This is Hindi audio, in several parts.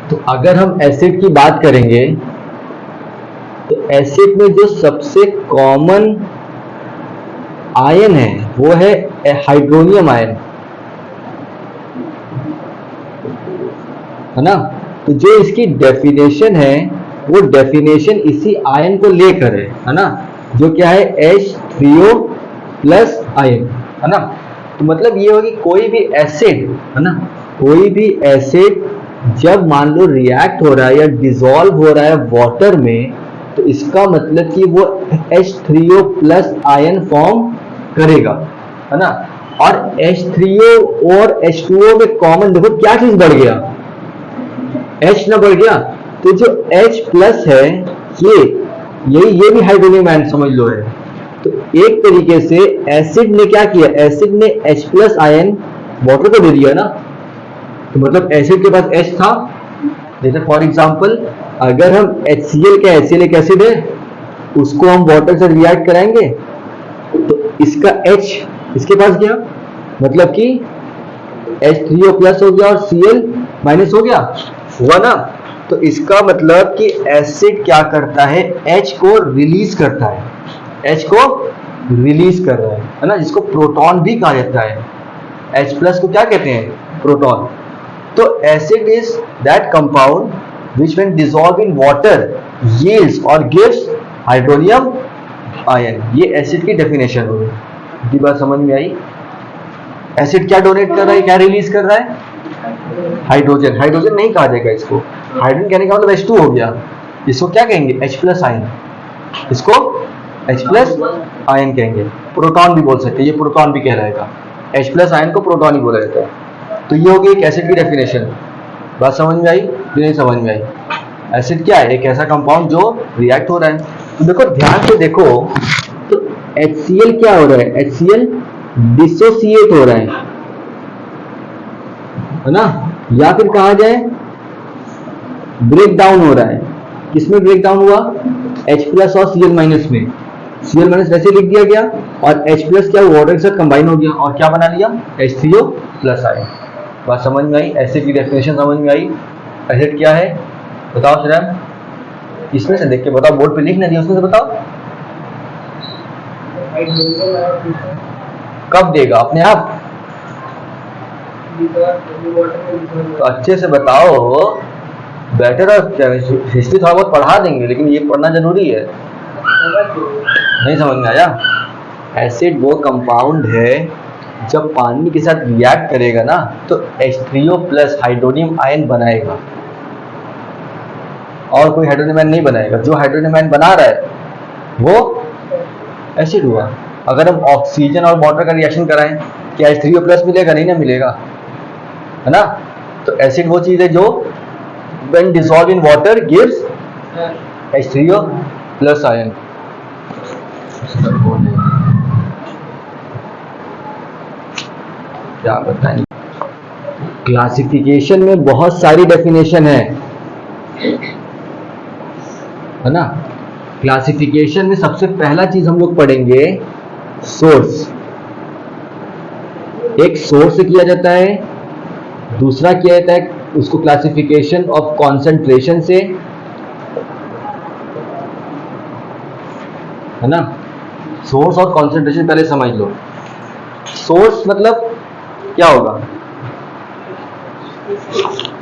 तो अगर हम एसिड की बात करेंगे तो एसिड में जो सबसे कॉमन आयन है वो है हाइड्रोनियम आयन, है ना। तो जो इसकी डेफिनेशन है वो डेफिनेशन इसी आयन को लेकर है ना, जो क्या है H3O प्लस आयन, है ना। तो मतलब ये होगी कोई भी एसिड, है ना, कोई भी एसिड जब मान लो रिएक्ट हो रहा है या डिसॉल्व हो रहा है वाटर में, तो इसका मतलब कि वो H3O प्लस आयन फॉर्म करेगा, है ना। और H3O और H2O में कॉमन देखो क्या चीज बढ़ गया, H ना बढ़ गया। तो जो H प्लस है ये भी हाइड्रोनियम आयन समझ लो है। तो एक तरीके से एसिड ने क्या किया, एसिड ने H प्लस आयन वाटर को दे दिया ना। तो मतलब एसिड के पास H था, जैसे फॉर एग्जांपल अगर हम HCl का HCl एक एसिड है, उसको हम वाटर से रिएक्ट कराएंगे तो इसका H इसके पास गया, मतलब कि H3O प्लस हो गया और Cl माइनस हो गया, हुआ ना। तो इसका मतलब कि एसिड क्या करता है, H को रिलीज करता है, H को रिलीज कर रहा है ना, जिसको प्रोटॉन भी कहा जाता है। H प्लस को क्या कहते हैं, प्रोटॉन। तो acid is that compound which when dissolved in water yields or gives hydronium ion. ये एसिड की डेफिनेशन होगी। ये बात समझ में आई। एसिड क्या डोनेट कर रहा है, क्या रिलीज कर रहा है, हाइड्रोजन। हाइड्रोजन नहीं कहा जाएगा इसको, हाइड्रोजन कहने का मतलब H2 हो गया। इसको क्या कहेंगे, H प्लस आयन, इसको H प्लस आयन कहेंगे। प्रोटॉन भी बोल सकते हैं, ये प्रोटॉन भी कह रहेगा, H प्लस आयन को प्रोटॉन ही बोला जाता है। तो ये होगी एक एसिड की डेफिनेशन। बात समझ में आई कि नहीं समझ में आई। एसिड क्या है, एक ऐसा कंपाउंड जो रिएक्ट हो रहा है। तो देखो ध्यान से देखो, तो HCl क्या हो रहा है, HCl डिसोसिएट हो रहा है ना, या फिर कहा जाए ब्रेक डाउन हो रहा है। किसमें ब्रेक डाउन हुआ, H प्लस और Cl माइनस में। Cl माइनस वैसे लिख दिया गया और H प्लस क्या वाटर के साथ कंबाइन हो गया और क्या बना लिया, H3O प्लस आया। बात समझ में आई, एसिड की डेफिनेशन समझ में आई। एसिड क्या है बताओ श्रेम, इसमें से देख के बताओ, बोर्ड पे लिख नहीं दिया, उसमें से बताओ। कब देगा, अपने आप? तो अच्छे से बताओ, बेटर हिस्ट्री थोड़ा बहुत पढ़ा देंगे, लेकिन ये पढ़ना जरूरी है। नहीं समझ में आया? एसिड वो कंपाउंड है जब पानी के साथ रिएक्ट करेगा ना तो H3O प्लस हाइड्रोनियम आयन बनाएगा, और कोई हाइड्रोनियम आयन नहीं बनाएगा। जो हाइड्रोनियम आयन बना रहा है वो एसिड हुआ। अगर हम ऑक्सीजन और वाटर का रिएक्शन कराएं, क्या H3O प्लस मिलेगा? नहीं ना मिलेगा, है ना। तो एसिड वो चीज है जो when dissolved in water gives H3O plus ion. क्या बताएं, क्लासिफिकेशन में बहुत सारी डेफिनेशन है ना। क्लासिफिकेशन में सबसे पहला चीज हम लोग पढ़ेंगे सोर्स। एक सोर्स से किया जाता है, दूसरा किया जाता है उसको क्लासिफिकेशन ऑफ कॉन्सेंट्रेशन से, है ना। सोर्स और कॉन्सेंट्रेशन पहले समझ लो। सोर्स मतलब क्या होगा,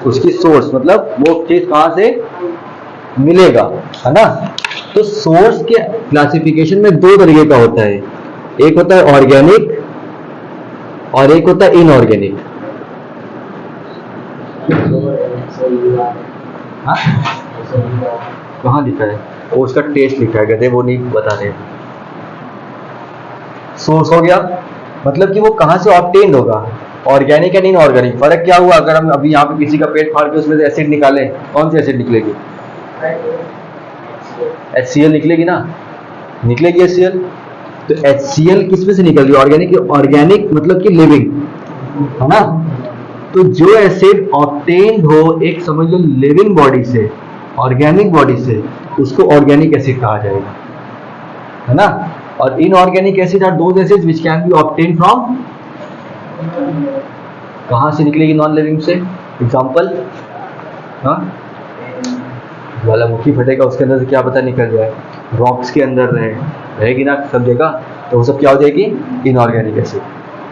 उसकी सोर्स मतलब वो चीज कहां से मिलेगा, है ना। तो सोर्स के क्लासिफिकेशन में दो तरीके का होता है, एक होता है ऑर्गेनिक और एक होता है इनऑर्गेनिक। हाँ कहाँ लिखा है, वो उसका टेस्ट लिखा है, कहते वो नहीं बता रहे। सोर्स हो गया मतलब कि वो कहां से ऑब्टेन्ड होगा, ऑर्गेनिक एंड इनऑर्गेनिक। फर्क क्या हुआ, अगर हम अभी यहाँ पे किसी का पेट फाड़ के उसमें से एसिड निकालें, कौन सी एसिड निकलेगी, HCl निकलेगी ना, निकलेगी HCl। तो HCl किस में से निकल रही है, ऑर्गेनिक। ऑर्गेनिक मतलब कि लिविंग, है ना। तो जो एसिड ऑब्टेन्ड हो एक समझ लो लिविंग बॉडी से, ऑर्गेनिक बॉडी से, उसको ऑर्गेनिक एसिड कहा जाएगा, है ना। और inorganic acid are those acids which can be obtained from, कहां से निकलेगी, नॉन लिविंग से। एग्जांपल हाँ, ज्वालामुखी फटेगा, उसके अंदर से क्या पता निकल जाए, रॉक्स के अंदर रहेगी ना सब जगह, तो वो सब क्या हो जाएगी, इनऑर्गेनिक एसिड।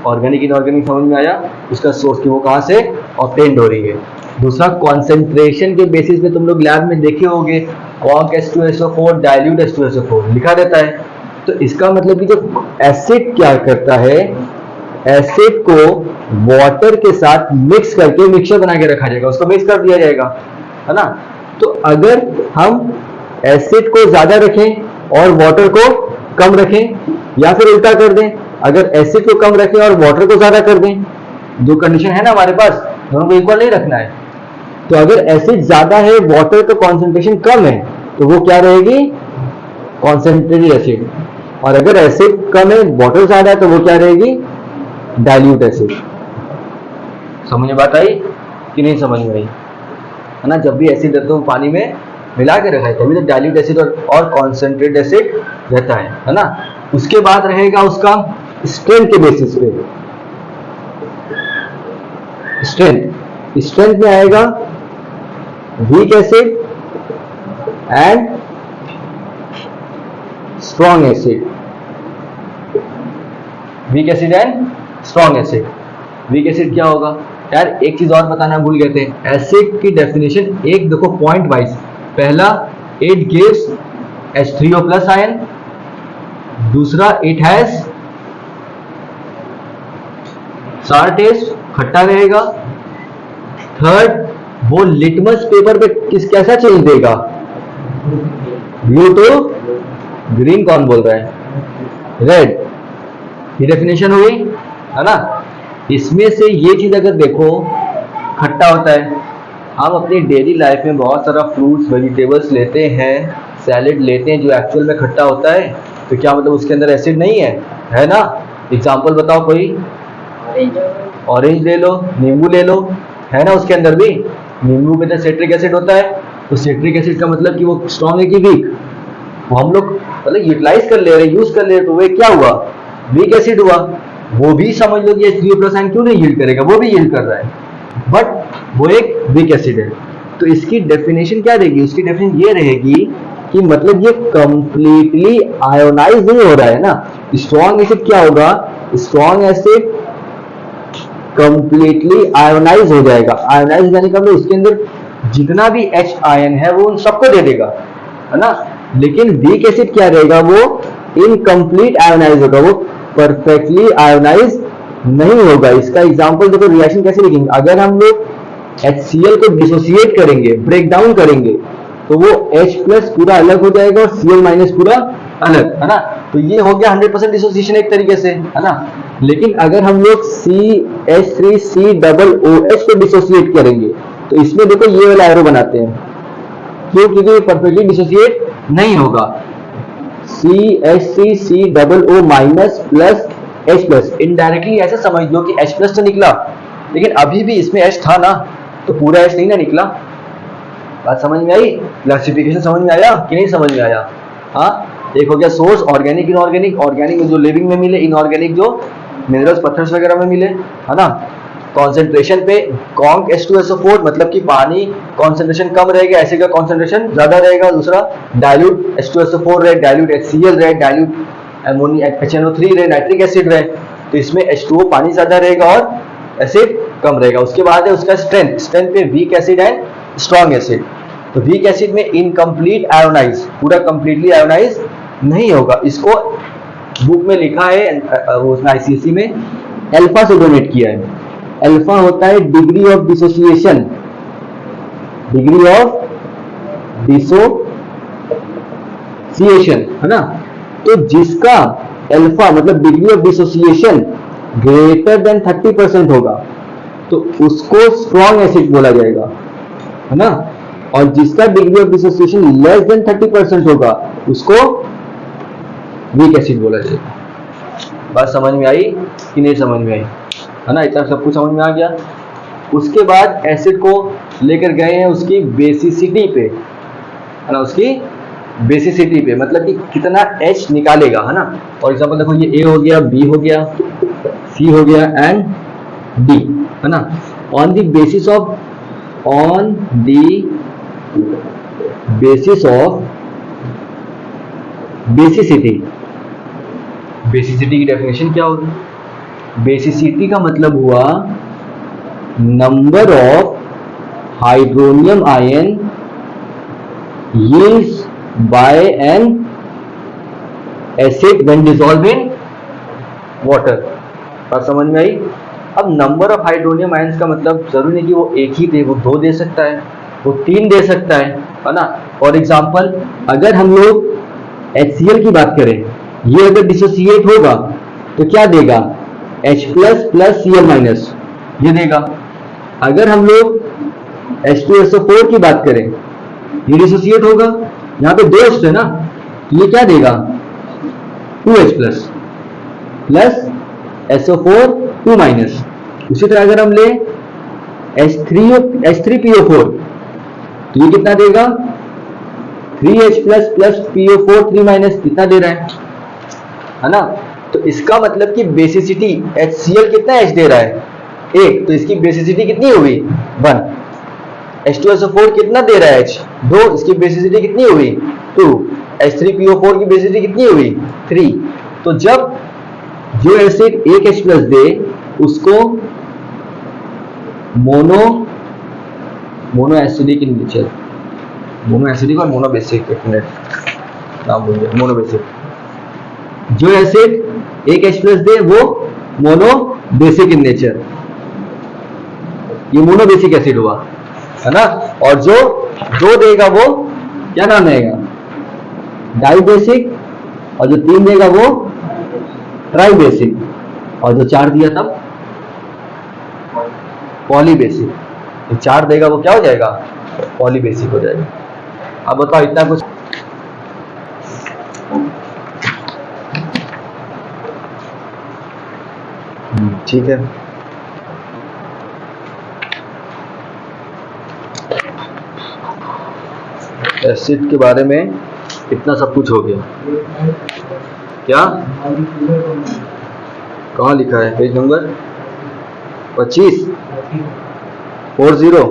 ऑर्गेनिक इनऑर्गेनिक समझ में आया, उसका सोर्स की वो कहाँ से ऑब्टेन्ड हो रही है। दूसरा, कॉन्सेंट्रेशन के बेसिस पे तुम लोग लैब में देखे होंगे, कॉन्क H2SO4 डाइल्यूट H2SO4 लिखा रहता है। तो इसका मतलब कि जो एसिड क्या करता है, एसिड को वाटर के साथ मिक्स करके मिक्सचर बना के रखा जाएगा, उसको मिक्स कर दिया जाएगा, है ना। तो अगर हम एसिड को ज्यादा रखें और वाटर को कम रखें, या फिर उल्टा कर दें, अगर एसिड को कम रखें और वाटर को ज्यादा कर दें, दो कंडीशन है ना हमारे पास, दोनों को इक्वल नहीं रखना है। तो अगर एसिड ज्यादा है, वाटर का कॉन्सेंट्रेशन कम है, तो वो क्या रहेगी, कॉन्सेंट्रेटेड एसिड। और अगर एसिड कम है, वाटर ज्यादा है, तो वो क्या रहेगी, डाइल्यूट एसिड। समझ में बात आई कि नहीं समझ में आई, है ना। जब भी एसिड रहता है पानी में मिला के रखा है, तभी तो डाइल्यूट एसिड और कॉन्सेंट्रेटेड एसिड रहता है ना। उसके बाद रहेगा उसका स्ट्रेंथ के बेसिस पे, स्ट्रेंथ में आएगा weak acid and strong acid, weak acid and strong acid. Weak acid क्या होगा यार, एक चीज और बताना भूल गए थे, एसिड की डेफिनेशन एक देखो पॉइंट वाइज। पहला, it gives H3O plus ion, दूसरा इट हैज सार टेस्ट, खट्टा रहेगा, थर्ड वो लिटमस पेपर पे कैसा चेंज देगा, ब्लू टू ग्रीन, कौन बोल रहा है, रेड। ये डेफिनेशन हुई, है ना। इसमें से ये चीज अगर देखो, खट्टा होता है, हम अपनी डेली लाइफ में बहुत सारा फ्रूट्स वेजिटेबल्स लेते हैं, सैलेड लेते हैं जो एक्चुअल में खट्टा होता है, तो क्या मतलब उसके अंदर एसिड नहीं है ना। एग्जांपल बताओ कोई, ऑरेंज ले लो, नींबू ले लो, है ना। उसके अंदर भी नींबू में तो सिट्रिक एसिड होता है, तो सिट्रिक एसिड का मतलब कि वो स्ट्रॉन्ग है कि वीक, वो हम लोग मतलब यूटिलाइज कर ले रहे, यूज कर ले रहे, तो वो क्या हुआ, वीक एसिड हुआ। वो भी समझ लो कि H3O प्लस आयन क्यों नहीं यील्ड करेगा, वो भी यील्ड कर रहा है, बट वो एक वीक एसिड है। तो इसकी डेफिनेशन क्या रहेगी, उसकी डेफिनेशन ये रहेगी कि मतलब ये कंप्लीटली आयोनाइज नहीं हो रहा है ना। स्ट्रॉन्ग एसिड क्या होगा, स्ट्रॉन्ग एसिड कंप्लीटली आयोनाइज हो जाएगा। आयोनाइज यानी कि उसके अंदर जितना भी H आयन है वो उन सबको दे देगा, है ना। लेकिन वीक एसिड क्या रहेगा, वो इनकम्प्लीट आयोनाइज होगा, वो परफेक्टली आयोनाइज नहीं होगा। इसका एग्जांपल देखो, रिएक्शन कैसे लिखेंगे, अगर हम लोग HCl को डिसोसिएट करेंगे, ब्रेक डाउन करेंगे, तो वो H प्लस पूरा अलग हो जाएगा और Cl माइनस पूरा अलग, है ना। तो ये हो गया 100% डिसोसिएशन एक तरीके से, है ना। लेकिन अगर हम लोग CH3COOH को डिसोसिएट करेंगे, तो इसमें देखो ये वाला एरो बनाते हैं, क्यों, क्योंकि परफेक्टली डिसोसिएट नहीं होगा। CH3COO minus plus H plus, indirectly ऐसे समझ लो कि H प्लस तो निकला, लेकिन अभी भी इसमें H था ना, तो पूरा H नहीं ना निकला। बात समझ में आई, क्लासिफिकेशन समझ में आया कि नहीं समझ में आया। हाँ, एक हो गया सोर्स ऑर्गेनिक इनऑर्गेनिक, ऑर्गेनिक में जो लिविंग में मिले, इनऑर्गेनिक जो मिनरल्स पत्थर्स वगैरह में मिले, है ना। कॉन्सेंट्रेशन पे कॉन्क H2SO4 मतलब कि पानी कॉन्सेंट्रेशन कम रहेगा, एसिड का कॉन्सेंट्रेशन ज्यादा रहेगा। दूसरा, डाइल्यूट H2SO4 रहे, डाइल्यूट HCl रहे, डाइल्यूट अमोनिया HNO3 रहे, नाइट्रिक एसिड रहे, तो इसमें H2O पानी ज्यादा रहेगा और एसिड कम रहेगा। उसके बाद है उसका स्ट्रेंथ, स्ट्रेंथ पे weak acid and strong acid. तो वीक एसिड में इनकम्प्लीट आयोनाइज, पूरा कंप्लीटली आयोनाइज नहीं होगा। इसको बुक में लिखा है, उसने ICSE में अल्फा से डोनेट किया है। अल्फा होता है degree of dissociation, degree of dissociation, है ना। तो जिसका अल्फा मतलब degree of dissociation greater than 30% होगा, तो उसको स्ट्रॉन्ग एसिड बोला जाएगा, है ना। और जिसका degree of dissociation less than 30% होगा, उसको वीक एसिड बोला जाएगा। बात समझ में आई कि नहीं समझ में आई, है ना। इतना सब कुछ समझ में आ गया। उसके बाद एसिड को लेकर गए हैं उसकी बेसिसिटी पे, है ना, उसकी बेसिसिटी पे मतलब कि कितना H निकालेगा, है ना। फॉर एग्जांपल देखो, ये A हो गया, B हो गया, C हो गया एंड D, है ना। On the basis of on the basis of basicity. Basicity की डेफिनेशन क्या होगी? बेसिसिटी का मतलब हुआ number of hydronium ion yields by an acid when dissolve in water. बात समझ में आई? अब नंबर ऑफ हाइड्रोनियम आयंस का मतलब जरूरी नहीं कि वो एक ही दे, वो 2 दे सकता है, वो 3 दे सकता है ना। फॉर एग्जाम्पल अगर हम लोग HCl की बात करें, ये अगर डिसोसिएट होगा तो क्या देगा? H plus plus Cl minus ये देगा। अगर हम लोग H2SO4 की बात करें, ये डिसोसिएट होगा, यहाँ पे 2 H है ना, तो ये क्या देगा? 2H plus plus SO4 2 minus. उसी तरह अगर हम ले H3PO4 तो ये कितना देगा? 3H plus plus PO4 3 minus कितना दे रहा है ना। तो इसका मतलब कि बेसिसिटी HCl कितना H दे रहा है? 1, तो इसकी बेसिसिटी कितनी हुई? 1। H2SO4 कितना दे रहा है? H 2, इसकी बेसिसिटी कितनी हुई? 2। H3PO4 की बेसिसिटी कितनी हुई? 3। तो जब जो एसिड 1 H प्लस दे उसको mono acidic in nature, mono acidic और मोनो बेसिक, नाम बोलिए, मोनो बेसिक। जो एसिड 1 H प्लस दे वो मोनो बेसिक इन नेचर, ये मोनो बेसिक एसिड हुआ है ना। और जो 2 देगा वो क्या नाम रहेगा? डाई बेसिक, और जो 3 देगा वो ट्राई बेसिक, और जो 4 दिया तब पॉली बेसिक। जो 4 देगा वो क्या हो जाएगा? पॉली बेसिक हो जाएगा। अब बताओ इतना कुछ ठीक है। एसिड के बारे में इतना सब कुछ हो गया। क्या कहाँ लिखा है? Page number 25 40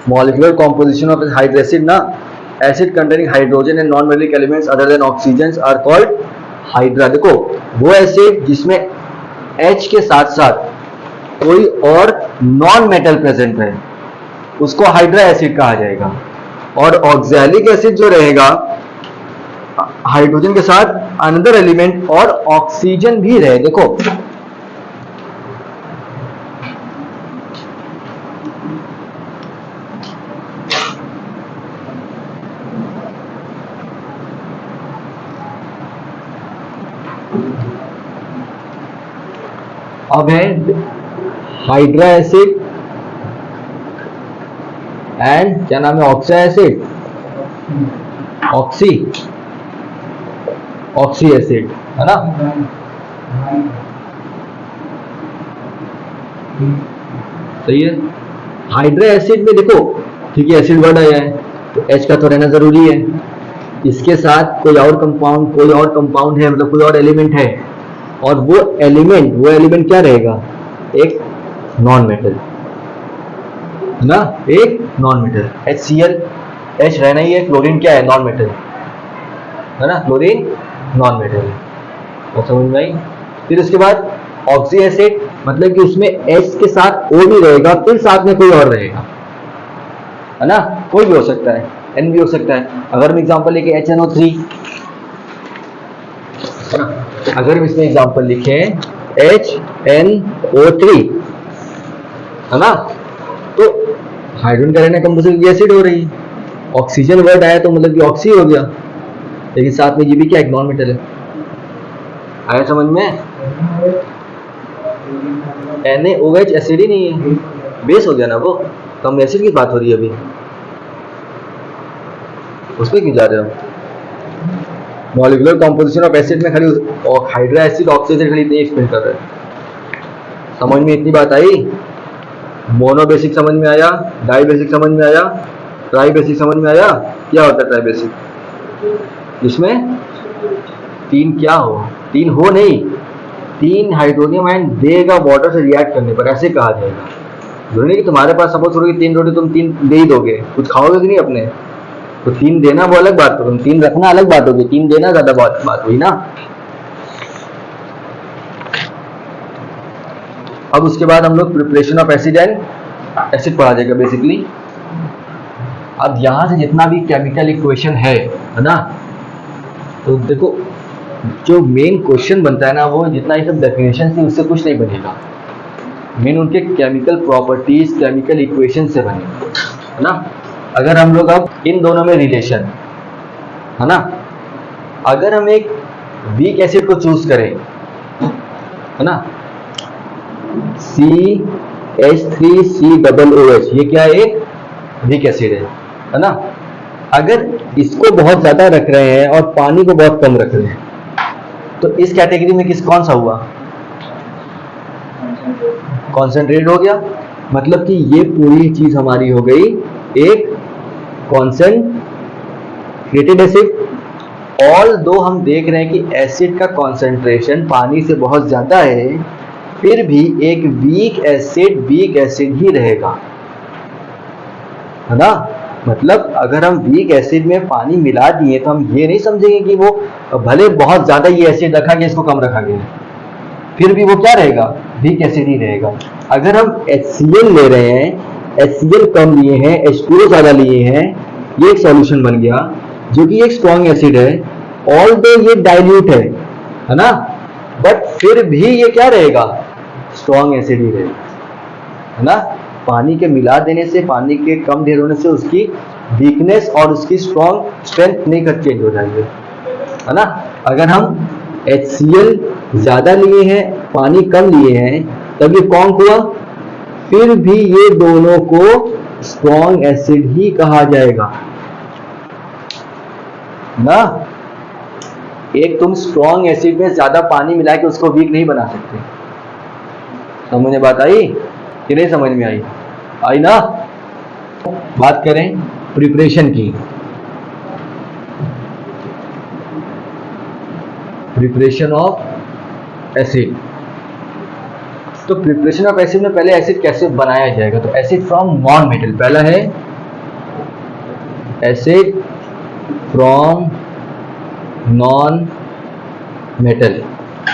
molecular composition of hydracid ना। Acid containing hydrogen and non metallic elements other than oxygen are called hydra. देखो वो एसिड जिसमें H के साथ साथ कोई और नॉन मेटल प्रेजेंट है उसको हाइड्रा एसिड कहा जाएगा। और ऑक्सैलिक एसिड जो रहेगा हाइड्रोजन के साथ अनदर एलिमेंट और ऑक्सीजन भी रहे। देखो अब है हाइड्रा एसिड एंड क्या नाम है? ऑक्सा एसिड, ऑक्सी एसिड है ना। सही है। हाइड्रा एसिड में देखो ठीक है, एसिड वर्ड आया है तो H का तो रहना जरूरी है। इसके साथ कोई और कंपाउंड है, मतलब कोई और एलिमेंट है, और वो एलिमेंट क्या रहेगा? एक नॉन मेटल है ना, एक नॉन मेटल। HCl H रहना ही है, क्लोरीन क्या है? नॉन मेटल है ना, क्लोरीन नॉन मेटल है। और समझ में आई? फिर उसके बाद ऑक्सी एसिड मतलब कि उसमें H के साथ O भी रहेगा, फिर साथ में कोई और रहेगा है ना। कोई भी हो सकता है, N भी हो सकता है। अगर हम एग्जांपल लेके HNO3, अगर हम इसमें एग्जांपल लिखें HNO3 है ना, तो हाइड्रोजन का रहना कंपोजिशन एसिड हो रही है। ऑक्सीजन वर्ड आया तो मतलब कि ऑक्सी हो गया, लेकिन साथ में ये भी क्या? एक नॉन मेटल है। आया समझ में? NaOH एसिड ही नहीं है, बेस हो गया ना वो। तो हम एसिड की बात हो रही है अभी, उस पर क्यों जा रहे हो? मॉलिक्यूलर कॉम्पोजिशन ऑफ एसिड में खाली हाइड्रा एसिड ऑक्सीजन खाली इतनी एक्सप्लेन कर रहे हैं। समझ में इतनी बात आई? मोनो बेसिक समझ में आया, डाई बेसिक समझ में आया, ट्राई बेसिक समझ में आया। क्या होता है ट्राई बेसिक? जिसमें 3 क्या हो? 3 नहीं, 3 हाइड्रोनियम आयन देगा वाटर से रिएक्ट करने पर, ऐसे कहा जाएगा। जरूरी नहीं कि तुम्हारे पास सपोज करो कि 3 रोटी तुम 3 दे ही दोगे, कुछ खाओगे कि नहीं अपने, तो 3 देना वो अलग बात, तुम 3 रखना अलग बात होगी, 3 देना ज्यादा बात हुई ना। अब उसके बाद हम लोग preparation of acid and acid पढ़ा जाएगा बेसिकली। अब यहां से जितना भी केमिकल इक्वेशन है ना, तो देखो जो मेन क्वेश्चन बनता है ना, वो जितना ये सब डेफिनेशन थी उससे कुछ नहीं बनेगा, मेन उनके केमिकल प्रॉपर्टीज केमिकल इक्वेशन से बनेगा, है ना। अगर हम लोग अब इन दोनों में रिलेशन, है ना, अगर हम एक वीक एसिड को चूज करें, है ना, CH3COOH, ये क्या है, एक वीक एसिड है ना। अगर इसको बहुत ज्यादा रख रहे हैं और पानी को बहुत कम रख रहे हैं, तो इस कैटेगरी में कौन सा हुआ, कॉन्सेंट्रेट हो गया। मतलब कि ये पूरी चीज हमारी हो गई एक कॉन्सेंट्रेटेड एसिड। ऑल दो हम देख रहे हैं कि एसिड का कॉन्सेंट्रेशन पानी से बहुत ज्यादा है, फिर भी एक वीक एसिड ही रहेगा, है ना। मतलब अगर हम वीक एसिड में पानी मिला दिए तो हम ये नहीं समझेंगे कि वो भले बहुत ज्यादा ये एसिड रखा गया, इसको कम रखा गया, फिर भी वो क्या रहेगा, वीक एसिड ही रहेगा। अगर हम HCl ले रहे हैं, HCl कम लिए हैं, H2O ज्यादा लिए हैं, ये एक सॉल्यूशन बन गया जो कि एक स्ट्रॉन्ग एसिड है। ऑल दो ये डाइल्यूट है ना, बट फिर भी ये क्या रहेगा, स्ट्रॉन्ग एसिड ही रहेगा, है ना। पानी के मिला देने से, पानी के कम ढेर होने से उसकी वीकनेस और उसकी स्ट्रेंथ नहीं कर चेंज हो जाएगी, है ना। अगर हम HCl ज्यादा लिए हैं, पानी कम लिए हैं, तब ये कौन हुआ, फिर भी ये दोनों को स्ट्रॉन्ग एसिड ही कहा जाएगा ना। एक तुम स्ट्रॉन्ग एसिड में ज्यादा पानी मिला के उसको वीक नहीं बना सकते। समझ में बात आई कि नहीं, समझ में आई ना। बात करें प्रिपरेशन की, प्रिपरेशन ऑफ एसिड। तो प्रिपरेशन ऑफ एसिड में पहले एसिड कैसे बनाया जाएगा, तो एसिड फ्रॉम नॉन मेटल, पहला है एसिड फ्रॉम नॉन मेटल।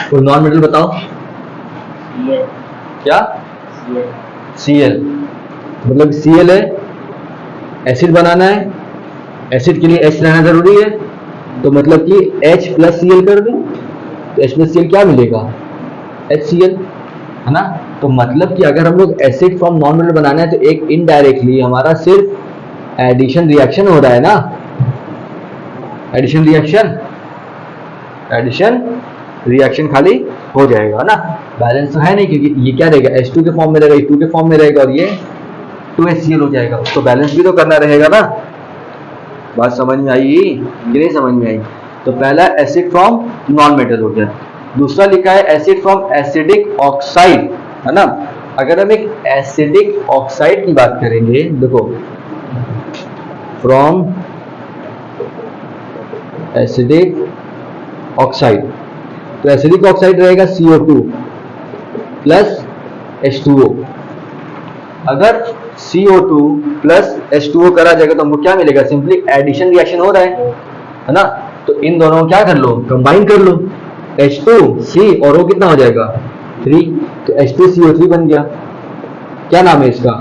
तो नॉन मेटल बताओ क्या, Cl, मतलब Cl है, एसिड बनाना है, एसिड के लिए H रहना जरूरी है, तो मतलब कि H प्लस Cl कर दें, तो H प्लस Cl क्या मिलेगा, HCl, है ना। तो मतलब कि अगर हम लोग एसिड फ्रॉम नॉन मेटल बनाना है, तो एक इनडायरेक्टली हमारा सिर्फ एडिशन रिएक्शन हो रहा है ना, एडिशन रिएक्शन खाली हो जाएगा, है ना। बैलेंस तो है नहीं, क्योंकि ये क्या रहेगा, H2 के फॉर्म में रहेगा, E2 के फॉर्म में रहेगा, और ये 2HCl हो जाएगा, उसको बैलेंस भी तो करना रहेगा ना। बात समझ में आई कि नहीं समझ में आई। तो पहला एसिड फ्रॉम नॉन मेटल हो गया। दूसरा लिखा है एसिड फ्रॉम एसिडिक ऑक्साइड, है ना। अगर हम एक एसिडिक ऑक्साइड की बात करेंगे, देखो फ्रॉम एसिडिक ऑक्साइड, तो एसिडिक ऑक्साइड रहेगा CO2 प्लस H2O। अगर CO2 प्लस H2O करा जाएगा तो हमको क्या मिलेगा, सिंपली एडिशन रिएक्शन हो रहा है ना। तो इन दोनों को क्या कर लो, कंबाइन कर लो, H2C और O कितना हो जाएगा 3, तो H2CO3 बन गया। क्या नाम है इसका,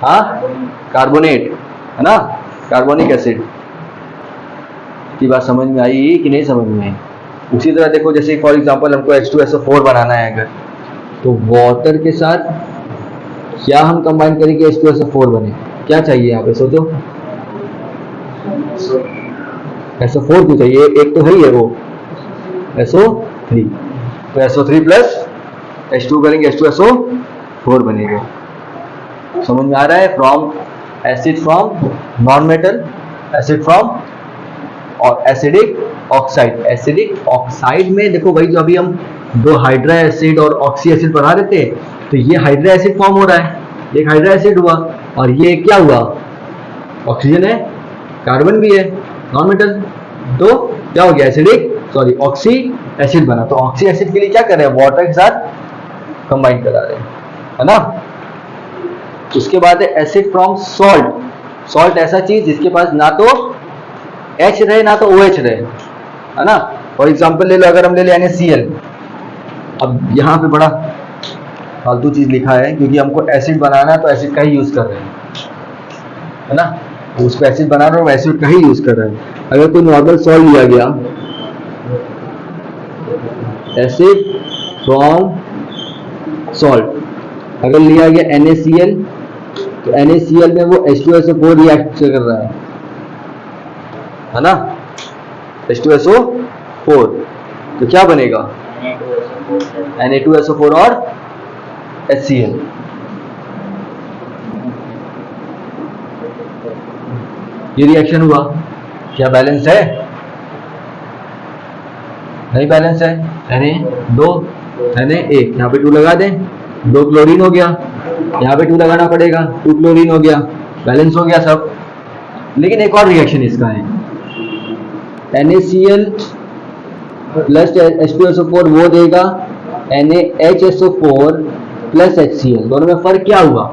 हाँ कार्बोनेट, है ना, कार्बोनिक एसिड। की बात समझ में आई कि नहीं समझ में आई। उसी तरह देखो, जैसे फॉर एग्जांपल हमको H2SO4 बनाना है, अगर तो वाटर के साथ क्या हम कंबाइन करेंगे H2SO4 बने, क्या चाहिए यहाँ पे सोचो, SO4 क्यों चाहिए, एक तो है ही है वो SO3, तो SO3 प्लस H2 करेंगे H2SO4 बनेगा। समझ में आ रहा है। From acid from non metal, acid from और एसिडिक ऑक्साइड। एसिडिक ऑक्साइड में देखो भाई, जो अभी हम दो हाइड्रा एसिड और ऑक्सी एसिड पढ़ा रहे थे, तो ये हाइड्रा एसिड फॉर्म हो रहा है, एक हाइड्रा एसिड हुआ, और ये क्या हुआ, ऑक्सीजन है, कार्बन भी है, नॉन मेटल, तो क्या हो गया ऑक्सी एसिड बना। तो ऑक्सी एसिड के लिए क्या कर रहे हैं, वाटर के साथ कंबाइन करा रहे हैं, है ना। उसके बाद है एसिड फ्रॉम सॉल्ट। सॉल्ट ऐसा चीज जिसके पास ना तो H रहे ना तो OH रहे, है ना। फॉर एग्जाम्पल ले लो, अगर हम ले लें NaCl। अब यहाँ पे बड़ा फालतू चीज लिखा है क्योंकि हमको एसिड बनाना है तो एसिड का ही यूज कर रहे हैं, है ना। तो उसको एसिड बना रहे हो, एसिड का ही यूज कर रहे हैं। अगर कोई नॉर्मल सॉल्ट लिया गया, एसिड फ्रॉम सॉल्ट अगर लिया गया NaCl, तो NaCl में वो H2SO4 रिएक्ट कर रहा है ना, H2SO4। तो क्या बनेगा, Na2SO4 और HCl। ये रिएक्शन हुआ, क्या बैलेंस है? नहीं बैलेंस है। Na2 Na1, यहाँ पे 2 लगा दें, 2 क्लोरीन हो गया, यहाँ पे 2 लगाना पड़ेगा, 2 क्लोरीन हो गया, बैलेंस हो गया सब। लेकिन एक और रिएक्शन इसका है, NaCl प्लस H2SO4 वो देगा NaHSO4 प्लस HCl। दोनों में फर्क क्या हुआ,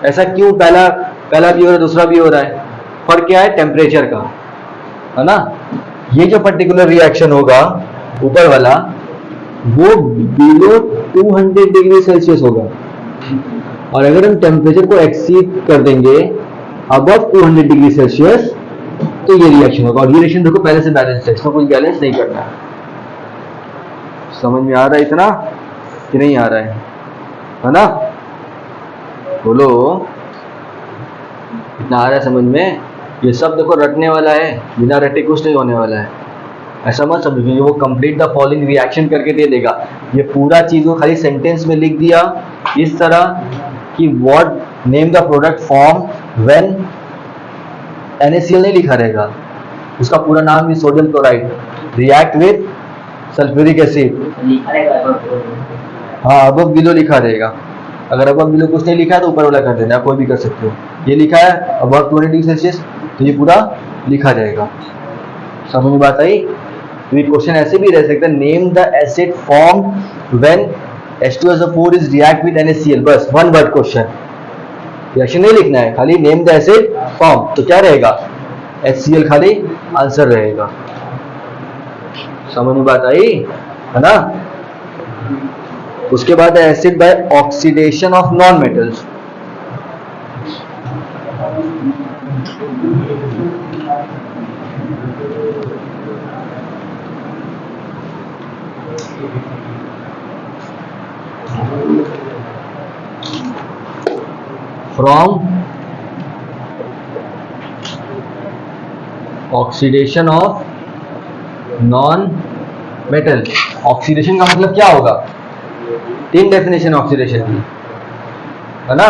ऐसा क्यों? पहला भी हो रहा है, दूसरा भी हो रहा है। फर्क क्या है? टेम्परेचर का, है ना। ये जो पर्टिकुलर रिएक्शन होगा ऊपर वाला, वो बिलो 200 डिग्री सेल्सियस होगा, और अगर हम टेम्परेचर को एक्सीड कर देंगे अबव 200 डिग्री सेल्सियस तो ये रिएक्शन होगा। और ये रिएक्शन देखो पहले से बैलेंस है, इसमें कोई बैलेंस नहीं करना। समझ में आ रहा है इतना कि नहीं आ रहा है ना? बोलो, इतना आ रहा है समझ में? ये सब देखो रटने वाला है, बिना रटे कुछ नहीं होने वाला है। ऐसा मत समझिए वो कंप्लीट द फॉलोइंग रिएक्शन करके दे देगा। ये पूरा चीज को खाली सेंटेंस में लिख दिया इस तरह कि what name the product form when NaCl नहीं लिखा रहेगा, उसका पूरा नाम भी sodium chloride react with sulphuric acid. हाँ, अबव बिलो लिखा रहेगा। अगर अबव बिलो कुछ नहीं लिखा है तो ऊपर वाला कर देना, कोई भी कर सकते हो। ये लिखा है अबव 200 डिग्री सेल्सियस, तो ये पूरा लिखा जाएगा। समझ में बात आई? तो ये क्वेश्चन ऐसे भी रह सकता है, name the acid form when H2SO4 is react with NaCl। बस वन वर्ड क्वेश्चन, रिएक्शन नहीं लिखना है, खाली नेम द एसिड फॉर्म। तो क्या रहेगा? HCl खाली आंसर रहेगा। समझ में बात आई, है ना। उसके बाद acid by oxidation of non metals. From oxidation of non metal. Oxidation का मतलब क्या होगा? 3 डेफिनेशन ऑक्सीडेशन की, है ना।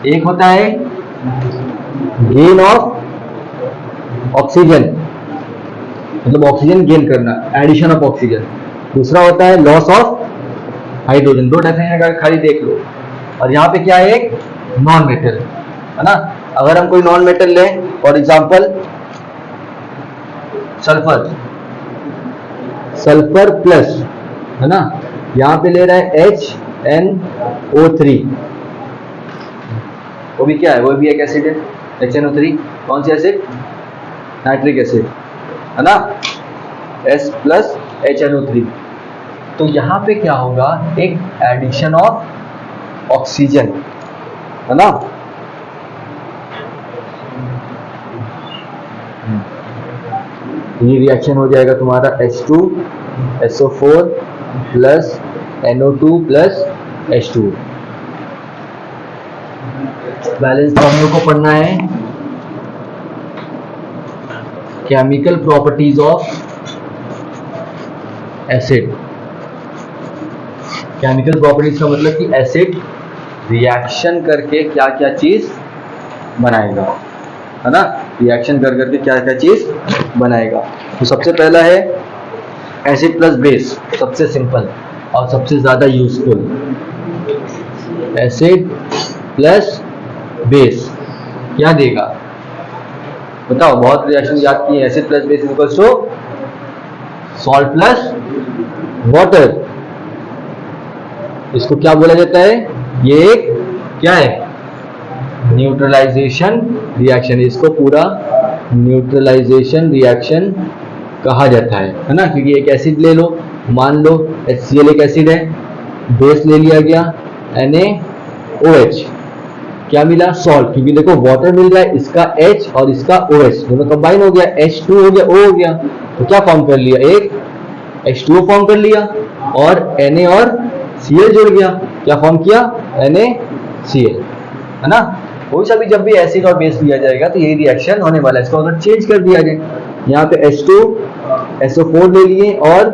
एक होता है गेन ऑफ ऑक्सीजन, मतलब ऑक्सीजन गेन करना, एडिशन ऑफ ऑक्सीजन। दूसरा होता है लॉस ऑफ हाइड्रोजन। 2 डेफिनेशन का खाली देख लो। और यहाँ पे क्या है? एक नॉन मेटल, है ना। अगर हम कोई नॉन मेटल लें, फॉर एग्जाम्पल सल्फर प्लस, है ना, यहाँ पे ले रहा है HNO3, वो भी क्या है? वो भी एक एसिड है, HNO3। कौन सी एसिड? नाइट्रिक एसिड, है ना, S प्लस HNO3। तो यहाँ पे क्या होगा? एक एडिशन ऑफ ऑक्सीजन, है ना। ये रिएक्शन हो जाएगा तुम्हारा H2SO4 plus NO2 plus H2। Balance formula को पढ़ना है, chemical properties of acid. Chemical properties का मतलब कि एसिड रिएक्शन करके क्या क्या चीज बनाएगा, है ना। रिएक्शन कर करके क्या क्या चीज बनाएगा। तो सबसे पहला है एसिड प्लस बेस, सबसे सिंपल और सबसे ज्यादा यूजफुल। एसिड प्लस बेस क्या देगा? बताओ, बहुत रिएक्शन याद की है। Acid plus base equals to salt plus water. इसको क्या बोला जाता है? ये एक क्या है? न्यूट्रलाइजेशन रिएक्शन, इसको पूरा न्यूट्रलाइजेशन रिएक्शन कहा जाता है ना। क्योंकि एक एसिड ले लो, मान लो HCl एक एसिड है, बेस ले लिया गया NaOH, क्या मिला सॉल्ट, क्योंकि देखो वाटर मिल रहा है, इसका H और इसका OH दोनों कंबाइन हो गया, H2 हो गया, O हो गया, तो क्या फॉर्म कर लिया, एक H2O फॉर्म कर लिया और Na और Cl जुड़ गया, क्या फॉर्म किया NaCl, है ना। कोई सा भी जब भी एसिड और बेस लिया जाएगा तो यही रिएक्शन होने वाला है। इसको अगर चेंज कर दिया जाए, यहाँ पे H2SO4 ले लिए और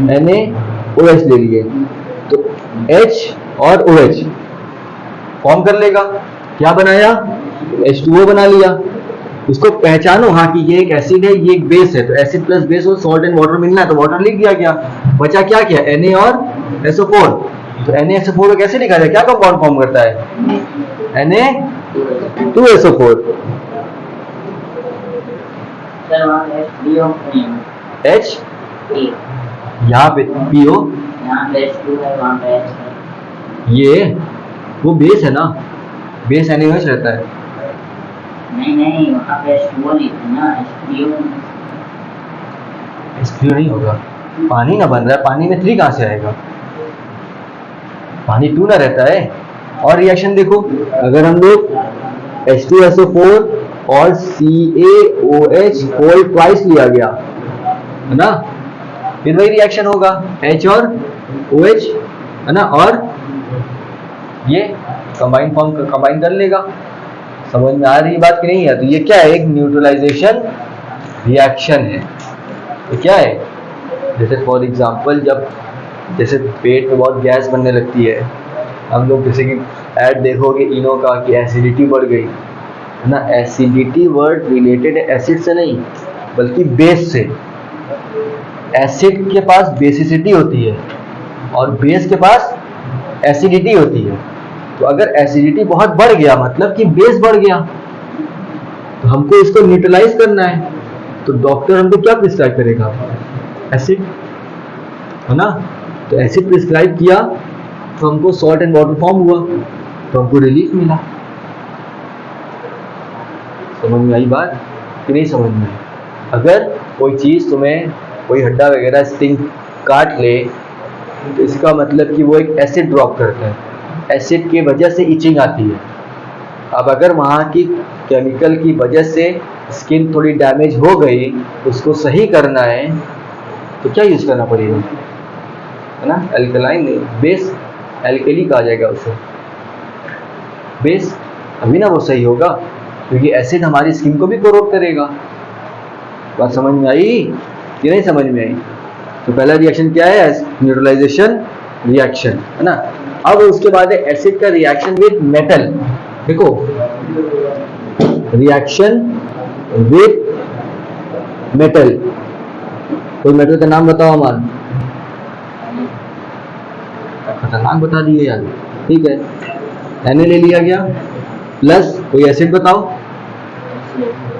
NaOH ले लिए, तो H और OH फॉर्म कर लेगा, क्या बनाया H2O बना लिया। उसको पहचानो हाँ कि ये एक एसिड है, ये एक बेस है, तो एसिड प्लस बेस और सॉल्ट एंड वाटर मिलना है, तो वाटर लिख दिया गया, बचा क्या किया Na और SO4, तो NaSO4 को कैसे लिखा जाए, क्या कंपाउंड फॉर्म करता है Na2SO4, H यहाँ पे PO, ये वो बेस है ना, बेस NaOH रहता है। नहीं वहाँ पे H2O लिखा ना, H3O नहीं होगा, पानी ना बन रहा है, पानी में 3 कहाँ से आएगा, पानी 2 ना रहता है। और रिएक्शन देखो, अगर हम लोग H2SO4 और CaOH होल ट्वाइस लिया गया है ना, फिर वही रिएक्शन होगा, H और OH है ना, और ये कंबाइन कर लेगा। समझ में आ रही बात कि नहीं है। तो ये क्या है, एक न्यूट्रलाइजेशन रिएक्शन है। तो क्या है, जैसे फॉर एग्जांपल जब जैसे पेट में बहुत गैस बनने लगती है, हम लोग जैसे कि ऐड देखोगे इनो का कि एसिडिटी बढ़ गई है ना। एसिडिटी वर्ड रिलेटेड एसिड से नहीं बल्कि बेस से। एसिड के पास बेसिसिटी होती है और बेस के पास एसिडिटी होती है। तो अगर एसिडिटी बहुत बढ़ गया मतलब कि बेस बढ़ गया, तो हमको इसको न्यूट्रलाइज करना है, तो डॉक्टर हमको क्या प्रिस्क्राइब करेगा, एसिड, है ना। तो एसिड प्रिस्क्राइब किया तो हमको सॉल्ट एंड वाटर फॉर्म हुआ, तो हमको रिलीफ मिला। समझ में आई बात कि नहीं समझ में आई। अगर कोई चीज़ तुम्हें कोई हड्डा वगैरह स्टिंग काट ले, तो इसका मतलब कि वो एक एसिड ड्रॉप करता है, एसिड की वजह से इचिंग आती है। अब अगर वहाँ की केमिकल की वजह से स्किन थोड़ी डैमेज हो गई, उसको सही करना है तो क्या यूज़ करना पड़ेगा, है ना, एल्कलाइन नहीं, बेस, एल्कली कहा जाएगा उसे, बेस, अभी ना वो सही होगा, क्योंकि एसिड हमारी स्किन को भी कोरोड करेगा। बात समझ में आई कि नहीं समझ में आई। तो पहला रिएक्शन क्या है, न्यूट्रलाइजेशन रिएक्शन, है ना। अब उसके बाद है एसिड का रिएक्शन विद मेटल। देखो, रिएक्शन विद मेटल, कोई मेटल का नाम बताओ अमान, खतरनाक बता दिए यार, ठीक है। Na ले लिया गया, प्लस कोई एसिड बताओ,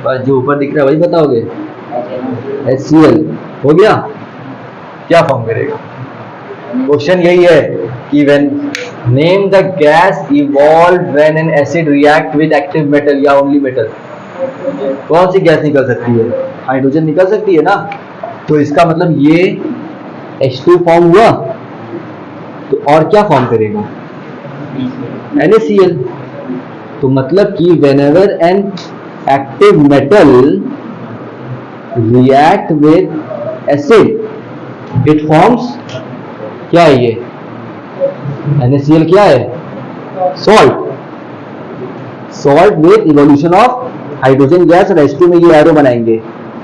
बस जो ऊपर दिख रहा है वही बताओगे, HCl हो गया, क्या फॉर्म करेगा। क्वेश्चन यही है कि when name the gas evolve when an acid react with active metal या ओनली मेटल। कौन सी गैस निकल सकती है, हाइड्रोजन निकल सकती है ना। तो इसका मतलब ये H2 फॉर्म हुआ, तो और क्या फॉर्म करेगा, NaCl। तो मतलब कि whenever an active metal react with acid, it forms, क्या है ये, NaCl क्या है, salt, salt with evolution of hydrogen gas, और H2 में ये एरो बनाएंगे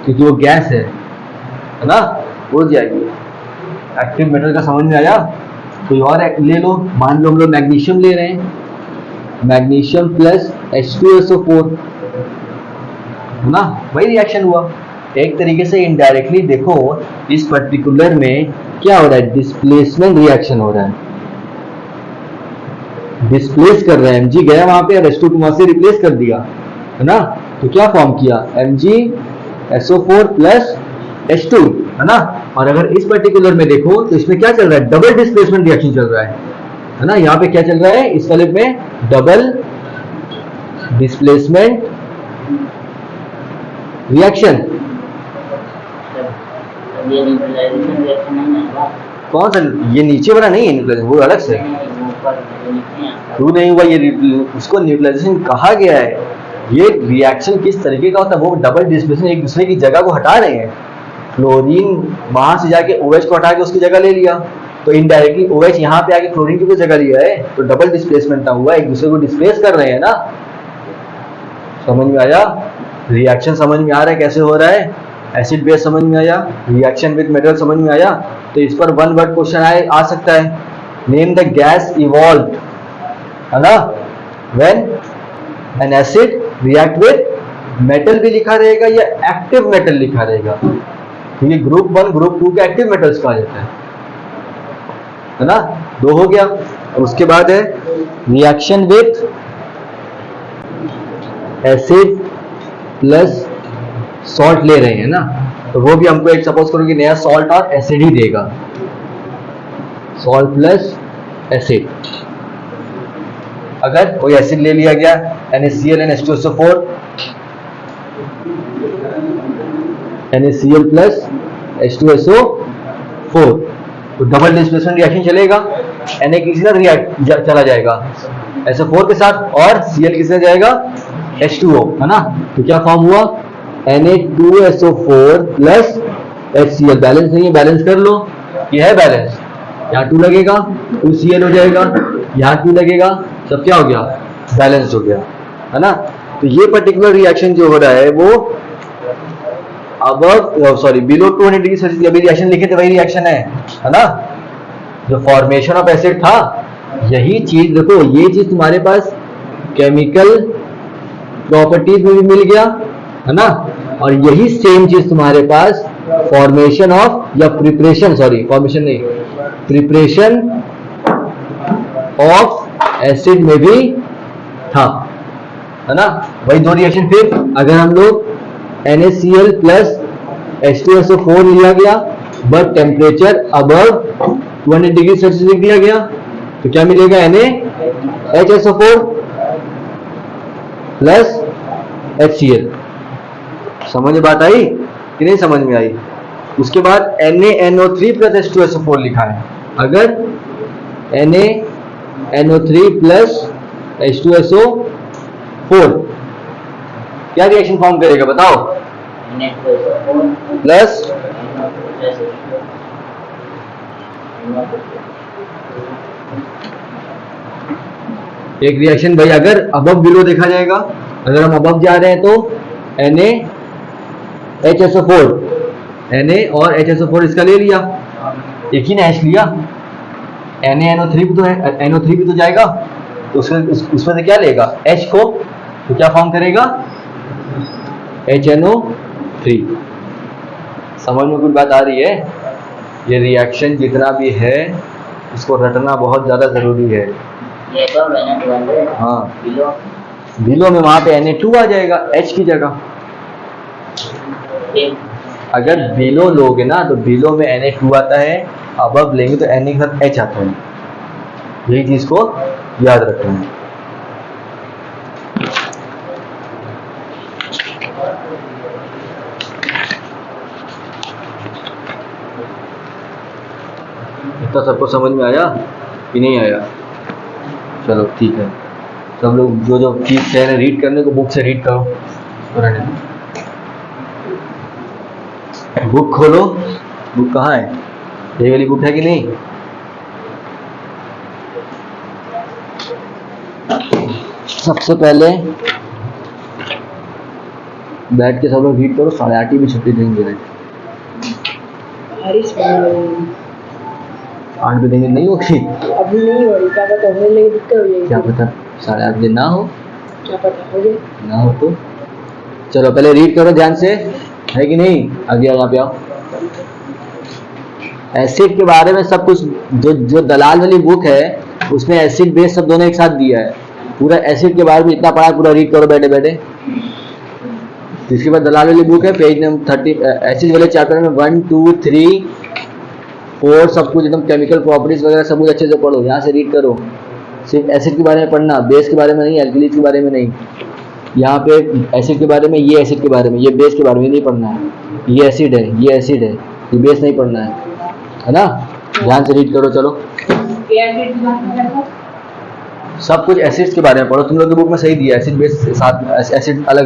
क्योंकि वो गैस है ना, हो जाएगी। एक्टिव मेटल का समझ में आया। कोई और ले लो, मान लो हम लोग मैग्नीशियम ले रहे हैं, मैग्नीशियम प्लस H2SO4, है ना, वही रिएक्शन हुआ। एक तरीके से इनडायरेक्टली देखो, इस पर्टिकुलर में क्या हो रहा है, डिस्प्लेसमेंट रिएक्शन हो रहा है, डिस्प्लेस कर रहा है। Mg गया वहां पे और H2 को वहां से रिप्लेस कर दिया, है ना। तो क्या फॉर्म किया, MgSO4 प्लस H2, है ना। और अगर इस पर्टिकुलर में देखो तो इसमें क्या चल रहा है, डबल डिस्प्लेसमेंट रिएक्शन चल रहा है ना। यहाँ पे क्या चल रहा है, इस वाले में डबल डिस्प्लेसमेंट रिएक्शन। अब ये न्यूट्रलाइजेशन रिएक्शन नहीं है। कौन सा? ये नीचे वाला नहीं है न्यूट्रलाइजेशन, वो अलग से। टू नहीं हुआ ये, उसको न्यूट्रलाइजेशन कहा गया है। ये रिएक्शन किस तरीके का होता है, वो डबल डिस्प्लेसमेंट, एक दूसरे की जगह को हटा रहे हैं। क्लोरीन वहां से जाके OH को हटा के उसकी जगह ले लिया, तो इनडायरेक्टली OH यहाँ पे आके क्लोरीन की भी जगह लिया है, तो डबल डिस्प्लेसमेंट हुआ, एक दूसरे को डिस्प्लेस कर रहे हैं ना। समझ में आया? रिएक्शन समझ में आ रहा है कैसे हो रहा है? एसिड बेस समझ में आया, रिएक्शन विद मेटल समझ में आया। तो इस पर वन वर्ड क्वेश्चन आ सकता है, नेम द गैस इवॉल्व, है ना, when an acid react with metal भी लिखा रहेगा या एक्टिव मेटल लिखा रहेगा, क्योंकि ग्रुप 1 ग्रुप 2 के एक्टिव मेटल्स कहा जाता है ना। 2 हो गया। उसके बाद है reaction with acid plus salt ले रहे हैं ना, तो वो भी हमको एक सपोज करो कि नया सॉल्ट और एसिड ही देगा, सॉल्ट प्लस एसिड। अगर कोई एसिड ले लिया गया NaCl and H2SO4, NaCl plus H2SO4, तो डबल डिस्प्लेसमेंट रिएक्शन चलेगा। Na किसी का चला जाएगा SO4 के साथ, और Cl किसने जाएगा, H2O, है ना। तो क्या फॉर्म हुआ, Na2SO4 प्लस HCl। बैलेंस नहीं है, बैलेंस कर लो, ये है बैलेंस। यहाँ 2 लगेगा 2Cl हो जाएगा, यहाँ 2 लगेगा, सब क्या हो गया, बैलेंस हो गया, है ना। तो ये पर्टिकुलर रिएक्शन जो हो रहा है वो अबव बिलो 200 डिग्री सेल्सियस, अभी रिएक्शन लिखे थे वही रिएक्शन है ना। जो फॉर्मेशन ऑफ एसिड था, यही चीज देखो, ये चीज तुम्हारे पास केमिकल प्रॉपर्टीज में भी मिल गया, है ना, और यही सेम चीज तुम्हारे पास फॉर्मेशन ऑफ या प्रिपरेशन, फॉर्मेशन नहीं, प्रिपरेशन ऑफ एसिड में भी था, है ना। वही 2 रिएक्शन। फिर अगर हम लोग NaCl प्लस H2SO4 लिया गया, but temperature above 200 degree Celsius लिख दिया गया, तो क्या मिलेगा, NaHSO4 प्लस HCl। समझ में बात आई कि नहीं समझ में आई? उसके बाद NaNO3 प्लस H2SO4 लिखा है। अगर NaNO3 प्लस H2SO4 क्या रिएक्शन फॉर्म करेगा बताओ? प्लस एक रिएक्शन भाई, अगर अबव बिलो देखा जाएगा, अगर हम अबव जा रहे हैं तो NaHSO4, Na और HSO4 इसका ले लिया, एक ही ने H लिया, NaNO3 भी तो है, NO3 भी तो जाएगा, तो उसमें से क्या लेगा, H को, तो क्या फॉर्म करेगा, HNO3। समझ में कुछ बात आ रही है? ये रिएक्शन जितना भी है इसको रटना बहुत ज्यादा जरूरी है। हाँ, बिलो में वहां पे Na2 आ जाएगा H की जगह। अगर बिलो लोगे ना तो बिलो में Na2 आता है, अबव लेंगे तो Na के साथ H आता है। यही चीज को याद रखना है। इतना सबको समझ में आया कि नहीं आया? चलो ठीक है, सब लोग जो जो चीज कह रहे रीड करने को बुक से रीड करो। बुक खोलो, बुक कहाँ है? ये वाली बुक है कि नहीं? सबसे पहले बैठ के सब लोग रीड करो, 8:30 में छुट्टी देंगे। 8 बजे देंगे, नहीं होगी अभी नहीं हो रही, क्या पता होने लगी दिक्कत हो जाएगी। क्या पता 8:30 बजे ना हो, क्या पता हो जाए ना हो तो। चलो पहले रीड करो ध्यान से, है कि नहीं? आगे यहाँ पे आओ। एसिड के बारे में सब कुछ, जो दलाल वाली बुक है उसमें एसिड बेस सब दोनों एक साथ दिया है। पूरा एसिड के बारे में इतना पढ़ा, पूरा रीड करो बैठे बैठे। इसके बाद दलाल वाली बुक है, पेज नंबर 30, एसिड वाले चैप्टर में 1 2 3 4 सब कुछ एकदम केमिकल प्रॉपर्टीज वगैरह सब कुछ अच्छे से पढ़ो, यहाँ से रीड करो। सिर्फ एसिड के बारे में पढ़ना, बेस के बारे में नहीं, एल्कलीज के बारे में नहीं। यहाँ पे एसिड के बारे में, ये एसिड के बारे में, ये बेस के बारे में नहीं पढ़ना है। ये एसिड है, ये एसिड है, ये बेस नहीं पढ़ना है ना। ध्यान से रीड करो चलो। सब कुछ एसिड्स के बारे में पढ़ो। तुम लोग की बुक में सही दिया, एसिड बेस साथ एसिड अलग